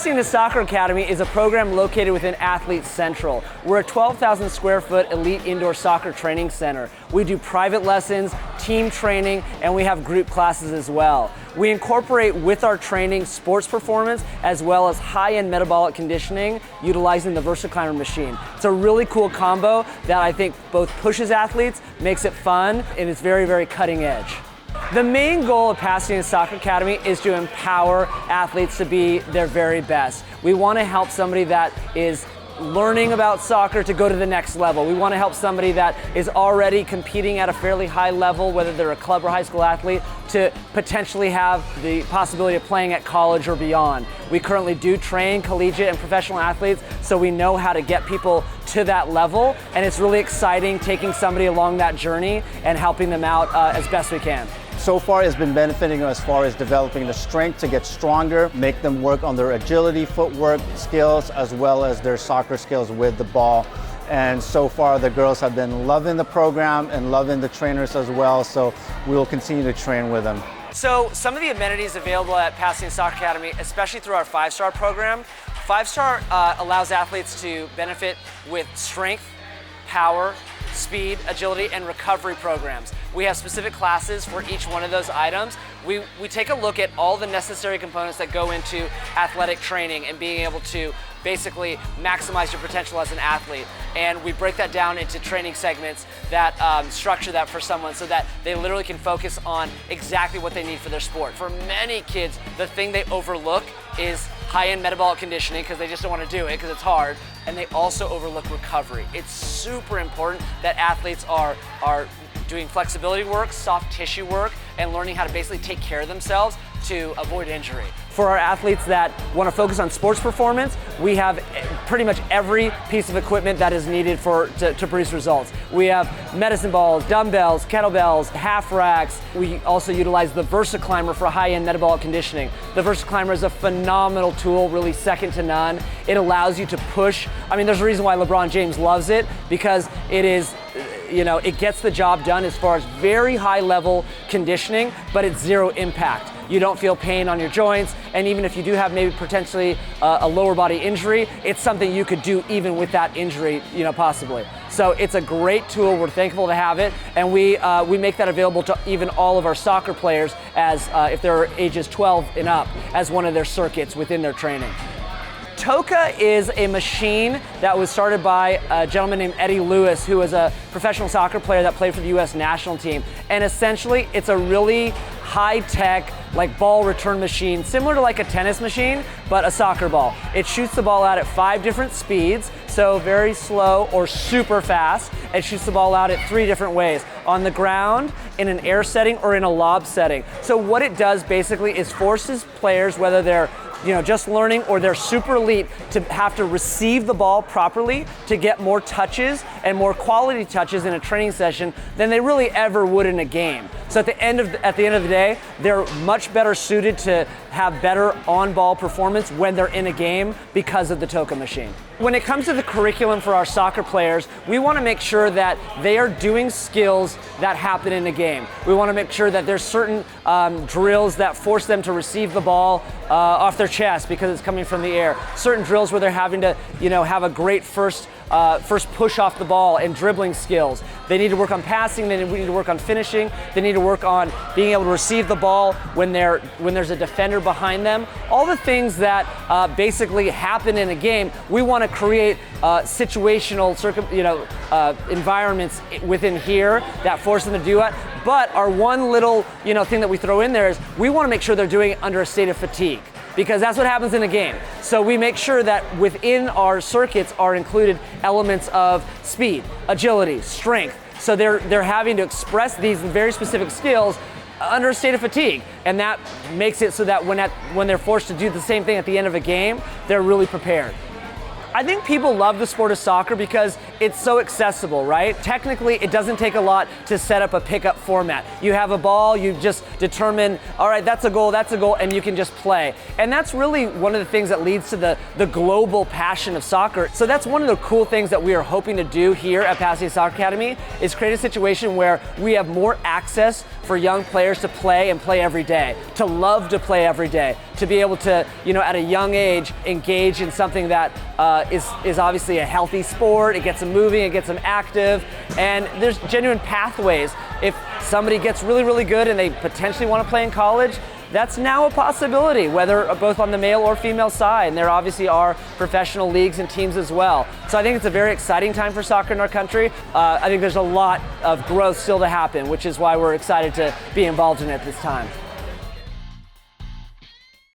Pasadena Soccer Academy is a program located within Athletes Central. We're a 12,000 square foot elite indoor soccer training center. We do private lessons, team training, and we have group classes as well. We incorporate with our training sports performance as well as high-end metabolic conditioning utilizing the VersaClimber machine. It's a really cool combo that I think both pushes athletes, makes it fun, and it's very, very cutting edge. The main goal of Pasadena Soccer Academy is to empower athletes to be their very best. We want to help somebody that is learning about soccer to go to the next level. We want to help somebody that is already competing at a fairly high level, whether they're a club or high school athlete, to potentially have the possibility of playing at college or beyond. We currently do train collegiate and professional athletes, so we know how to get people to that level, and it's really exciting taking somebody along that journey and helping them out as best we can. So far it's been benefiting them as far as developing the strength to get stronger, make them work on their agility, footwork skills, as well as their soccer skills with the ball. And so far the girls have been loving the program and loving the trainers as well, so we will continue to train with them. So some of the amenities available at Pasadena Soccer Academy, especially through our 5-star program, 5-star allows athletes to benefit with strength, power, speed, agility, and recovery programs. We have specific classes for each one of those items. We take a look at all the necessary components that go into athletic training and being able to basically maximize your potential as an athlete. And we break that down into training segments that structure that for someone so that they literally can focus on exactly what they need for their sport. For many kids, the thing they overlook is high-end metabolic conditioning because they just don't want to do it because it's hard, and they also overlook recovery. It's super important that athletes are doing flexibility work, soft tissue work, and learning how to basically take care of themselves to avoid injury. For our athletes that want to focus on sports performance, we have pretty much every piece of equipment that is needed to produce results. We have medicine balls, dumbbells, kettlebells, half racks. We also utilize the VersaClimber for high-end metabolic conditioning. The VersaClimber is a phenomenal tool, really second to none. It allows you to push. I mean, there's a reason why LeBron James loves it, because it is, it gets the job done as far as very high level conditioning, but it's zero impact. You don't feel pain on your joints, and even if you do have maybe potentially a lower body injury, it's something you could do even with that injury, possibly. So it's a great tool. We're thankful to have it, and we make that available to even all of our soccer players as if they're ages 12 and up as one of their circuits within their training. Toca is a machine that was started by a gentleman named Eddie Lewis, who was a professional soccer player that played for the U.S. national team. And essentially, it's a really high-tech, ball return machine, similar to like a tennis machine, but a soccer ball. It shoots the ball out at 5 different speeds, so very slow or super fast. It shoots the ball out at 3 different ways: on the ground, in an air setting, or in a lob setting. So what it does basically is forces players, whether they're just learning or they're super elite, to have to receive the ball properly to get more touches and more quality touches in a training session than they really ever would in a game. So at the end of the day, they're much better suited to have better on-ball performance when they're in a game because of the Toca machine. When it comes to the curriculum for our soccer players, we want to make sure that they are doing skills that happen in a game. We want to make sure that there's certain drills that force them to receive the ball off their chest because it's coming from the air. Certain drills where they're having to, have a great first push off the ball and dribbling skills. They need to work on passing. We need to work on finishing. They need to work on being able to receive the ball when there's a defender behind them. All the things that basically happen in a game, we want to create situational environments within here that force them to do it. But our one little thing that we throw in there is we want to make sure they're doing it under a state of fatigue, because that's what happens in a game. So we make sure that within our circuits are included elements of speed, agility, strength. So they're having to express these very specific skills under a state of fatigue, and that makes it so that when they're forced to do the same thing at the end of a game, they're really prepared. I think people love the sport of soccer because it's so accessible, right? Technically, it doesn't take a lot to set up a pickup format. You have a ball, you just determine, all right, that's a goal, and you can just play. And that's really one of the things that leads to the global passion of soccer. So that's one of the cool things that we are hoping to do here at Pasadena Soccer Academy, is create a situation where we have more access for young players to play and play every day, to love to play every day, to be able to, at a young age, engage in something that is obviously a healthy sport. It gets them moving, it gets them active, and there's genuine pathways. If somebody gets really, really good and they potentially want to play in college, that's now a possibility, whether both on the male or female side, and there obviously are professional leagues and teams as well. So I think it's a very exciting time for soccer in our country. I think there's a lot of growth still to happen, which is why we're excited to be involved in it at this time.